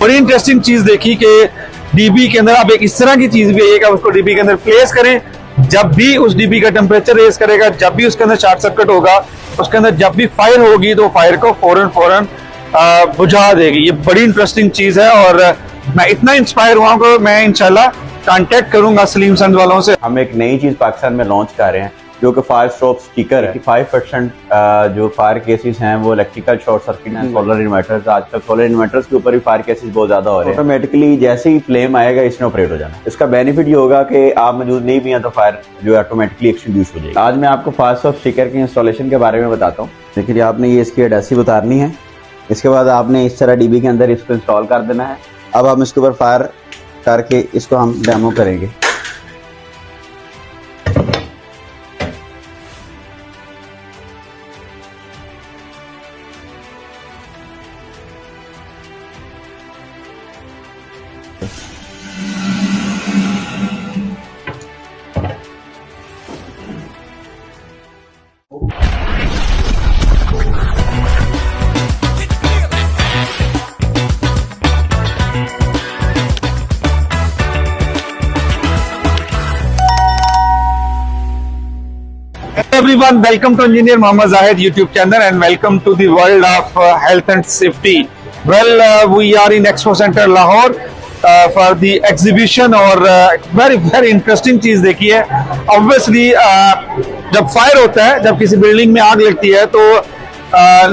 बड़ी इंटरेस्टिंग चीज देखी कि डीबी के अंदर आप एक इस तरह की चीज भी है कि आप उसको डीबी के अंदर प्लेस करें, जब भी उस डीबी का टेम्परेचर रेज करेगा, जब भी उसके अंदर शॉर्ट सर्किट होगा, उसके अंदर जब भी फायर होगी तो फायर को फौरन बुझा देगी। ये बड़ी इंटरेस्टिंग चीज है और मैं इतना इंस्पायर हुआ कि मैं इंशाल्लाह कांटेक्ट करूंगा सलीम संद वालों से। हम एक नई चीज पाकिस्तान में लॉन्च कर रहे हैं जो कि फायर स्टॉप स्टिकर है। 5% जो फायर केसेस हैं वो इलेक्ट्रिकल शॉर्ट सर्किट हैं। सोलर इन्वर्टर्स, आजकल सोलर इन्वर्टर्स के ऊपर भी फायर केसेस बहुत ज्यादा हो रहे हैं। ऑटोमेटिकली जैसे ही फ्लेम आएगा इसने ऑपरेट हो जाना। इसका बेनिफिट ये होगा कि आप मौजूद नहीं भी हैं तो फायर जो है ऑटोमेटिकली एक्सटिंग्विश हो जाएगी। आज मैं आपको फायर स्टॉप स्टिकर के इंस्टॉलेशन के बारे में बताता हूँ। देखिए, आपने ये इसकी एडेसिव उतारनी है, इसके बाद आपने इस तरह डीबी के अंदर इसको इंस्टॉल कर देना है। अब हम इसके ऊपर फायर करके इसको हम डेमो करेंगे। Everyone, welcome to Engineer Mohammad Zahid YouTube channel and welcome to the world of health and safety. Well, we are in Expo Center Lahore for the exhibition और very interesting चीज देखी है। Obviously, जब fire होता है, जब किसी building में आग लगती है तो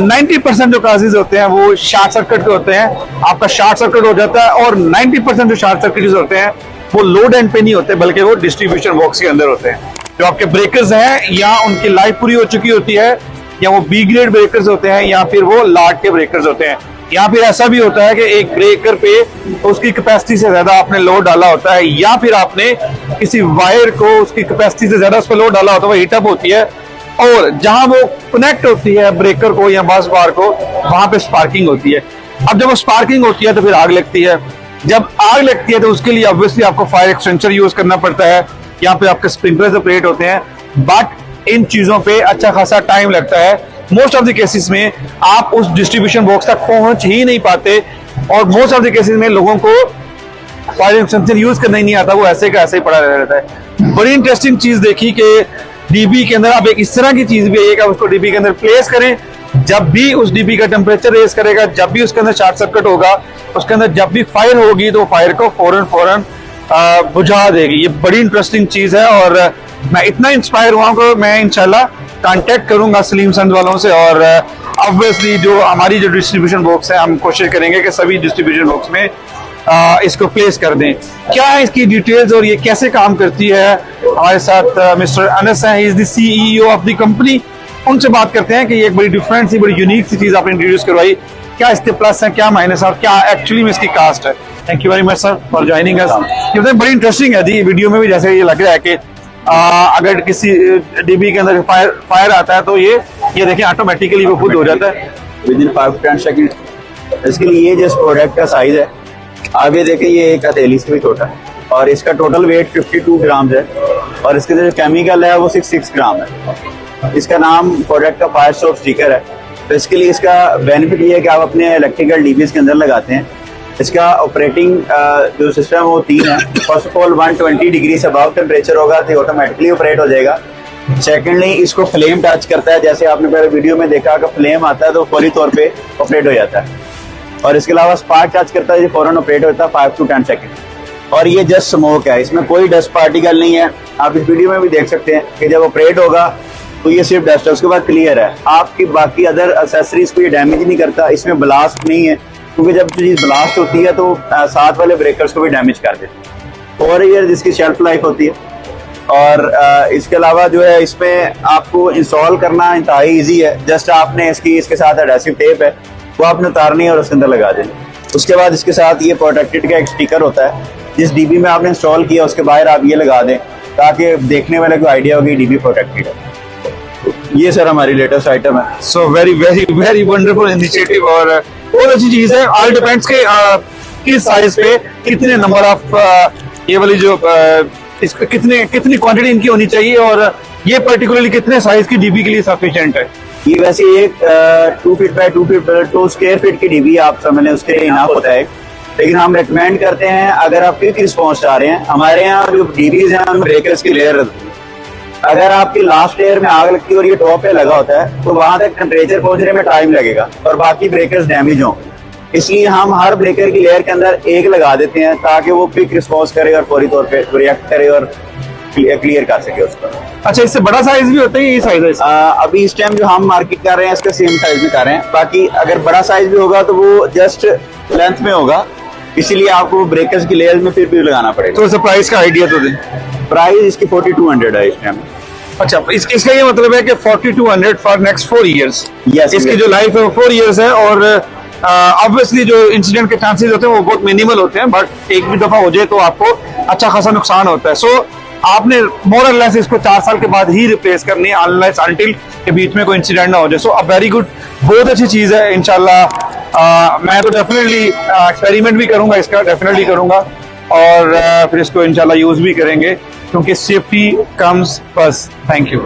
90% जो काजेज होते हैं वो शॉर्ट सर्किट के होते हैं। आपका शॉर्ट सर्किट हो जाता है और 90% जो शॉर्ट सर्किट होते हैं वो लोड एंड पे नहीं होते बल्कि वो डिस्ट्रीब्यूशन बॉक्स के अंदर होते हैं। जो आपके ब्रेकर्स हैं या उनकी लाइफ पूरी हो चुकी होती है या वो बी ग्रेड ब्रेकर्स होते हैं या फिर वो लार्ड के ब्रेकर्स होते हैं। या फिर ऐसा भी होता है कि एक ब्रेकर पे उसकी कैपेसिटी से ज्यादा आपने लोड डाला होता है या फिर आपने किसी वायर को उसकी कैपेसिटी से ज्यादा उस पर लोड डाला होता है, वो हीटअप होती है और जहां वो कनेक्ट होती है ब्रेकर को या बस बार को, वहां पे स्पार्किंग होती है। अब जब वो स्पार्किंग होती है तो फिर आग लगती है। जब आग लगती है तो उसके लिए ऑब्वियसली आपको फायर एक्सटेंशर यूज करना पड़ता है। यहाँ पे आपके स्प्रिंकलर्स ऑपरेट होते हैं, बट इन चीजों पे अच्छा खासा टाइम लगता है। मोस्ट ऑफ द केसेस में आप उस डिस्ट्रीब्यूशन बॉक्स तक पहुंच ही नहीं पाते और मोस्ट ऑफ द केसेस में लोगों को फायर एक्सटेंशन यूज करना ही नहीं आता, वो ऐसे का ऐसे ही पड़ा रहता है। बड़ी इंटरेस्टिंग चीज देखी कि डीबी के अंदर आप एक इस तरह की चीज भी है कि आप उसको डीबी के अंदर प्लेस करें, जब भी उस डीबी का टेम्परेचर रेज करेगा, जब भी उसके अंदर शॉर्ट सर्किट होगा, उसके अंदर जब भी फायर होगी तो फायर को फौरन बुझा देगी। ये बड़ी इंटरेस्टिंग चीज है और मैं इतना इंस्पायर हुआ कि मैं इंशाल्लाह कांटेक्ट करूंगा सलीम संद वालों से और ऑब्वियसली जो हमारी जो डिस्ट्रीब्यूशन बॉक्स है हम कोशिश करेंगे कि सभी डिस्ट्रीब्यूशन बॉक्स में इसको प्लेस कर दें। क्या है इसकी डिटेल्स और ये कैसे काम करती है, हमारे साथ मिस्टर अनस हैं, he is the CEO of the company. उनसे बात करते हैं कि ये एक बड़ी डिफरेंट सी, बड़ी यूनिक सी चीज आपने इंट्रोड्यूस करवाई। क्या इसके प्लस है, क्या माइनस है और क्या एक्चुअली में इसकी कास्ट है। Thank you very much sir for joining us. ये बड़ी इंटरेस्टिंग है जी, वीडियो में भी जैसे ये लग रहा है कि अगर किसी डीबी के अंदर फायर आता है तो ये देखें ऑटोमेटिकली वो खुद हो जाता है विद इन 5 to 10 सेकंड। इसके लिए ये जिस प्रोडक्ट का साइज है आप ये देखें, ये एक हथेली से भी छोटा है और इसका टोटल वेट 52 ग्राम है और इसके जो केमिकल है वो 66 ग्राम है। इसका नाम प्रोडक्ट का फायर स्टॉप स्टिकर है। तो इसके लिए इसका बेनिफिट ये है कि आप अपने इलेक्ट्रिकल डीबीज के अंदर लगाते हैं। इसका ऑपरेटिंग जो सिस्टम है वो 3 है। फर्स्ट ऑफ ऑल 120 डिग्री से अबव टेम्परेचर होगा तो ऑटोमेटिकली ऑपरेट हो जाएगा। सेकेंडली, इसको फ्लेम टच करता है, जैसे आपने पहले वीडियो में देखा कि फ्लेम आता है तो फौरी तौर पे ऑपरेट हो जाता है। और इसके अलावा स्पार्क टच करता है, फौरन ऑपरेट होता है 5 to 10 सेकेंड। और ये जस्ट स्मोक है, इसमें कोई डस्ट पार्टिकल नहीं है। आप इस वीडियो में भी देख सकते हैं कि जब ऑपरेट होगा तो ये सिर्फ डस्ट है, उसके बाद क्लियर है। आपकी बाकी अदर एक्सेसरीज को ये डैमेज नहीं करता। इसमें ब्लास्ट नहीं है क्योंकि जब चीज ब्लास्ट होती है तो साथ वाले ब्रेकर्स को भी डैमेज कर देती है। 4 ईयर जिसकी शेल्फ लाइफ होती है। और इसके अलावा जो है इसमें आपको इंस्टॉल करना इंतहाई ईजी है। जस्ट आपने इसके साथ एडेसिव टेप है वो आपने उतारनी है और उसके अंदर लगा देनी। उसके बाद इसके साथ ये प्रोटेक्टेड का एक स्टिकर होता है, जिस डीबी में आपने इंस्टॉल किया उसके बाहर आप ये लगा दें ताकि देखने वाले को आइडिया होगी डीबी प्रोटेक्टेड है। ये सर हमारी लेटेस्ट आइटम है। सो वेरी वंडरफुल इनिशिएटिव और बहुत अच्छी चीज है। ऑल डिपेंड्स के किस साइज पे कितने नंबर ऑफ ये वाली जो कितनी क्वांटिटी इनकी होनी चाहिए और ये पर्टिकुलरली कितने साइज की डीबी के लिए सफिशिएंट है। ये वैसे एक 2 feet by 2 feet 2 square feet की डीबी आप समझ लें, उसके लिए इनफ होता है। लेकिन हम रेकमेंड करते हैं अगर आप क्विक रिस्पॉन्स चाह रहे हैं, हमारे यहाँ जो डीबीज हैं उनमें ब्रेकर्स की लेयर रहती है। अगर आपकी लास्ट लेयर में आग लगती है और ये टॉप पे लगा होता है तो वहां तक टेम्परेचर पहुंचने में टाइम लगेगा और बाकी ब्रेकर्स डैमेज होंगे। इसलिए हम हर ब्रेकर की लेयर के अंदर एक लगा देते हैं ताकि वो क्विक रिस्पॉन्स करे और फौरी तौर पे रिएक्ट करे और क्लियर कर सके उसको। अच्छा, इससे बड़ा साइज भी होता है, ये साइज है इसका? अभी इस टाइम जो हम मार्केट कर रहे हैं इसका सेम साइज में कर रहे हैं। बाकी अगर बड़ा साइज भी होगा तो वो जस्ट लेंथ में होगा, इसीलिए आपको ब्रेकर्स की लेयर में फिर भी लगाना पड़ेगा। तो इसका प्राइस का आइडिया तो दें। प्राइस इसकी 4200 है इस टाइम। अच्छा, इसका ये मतलब है कि 4200 फॉर नेक्स्ट 4 इयर्स। Yes, इसकी yes. जो लाइफ है वो 4 इयर्स है और ऑब्वियसली जो इंसिडेंट के चांसेस होते हैं वो बहुत मिनिमल होते हैं, बट एक भी दफा हो जाए तो आपको अच्छा खासा नुकसान होता है। सो आपने मोर और लेस इसको 4 साल के बाद ही रिप्लेस करनी है, अनलेस अनटिल के बीच में कोई इंसिडेंट ना हो जाए। सो अ वेरी गुड, बहुत अच्छी चीज है। इंशाल्लाह मैं तो डेफिनेटली एक्सपेरिमेंट भी करूंगा, इसका डेफिनेटली करूंगा और फिर इसको इंशाल्लाह यूज भी करेंगे क्योंकि safety comes first. Thank you.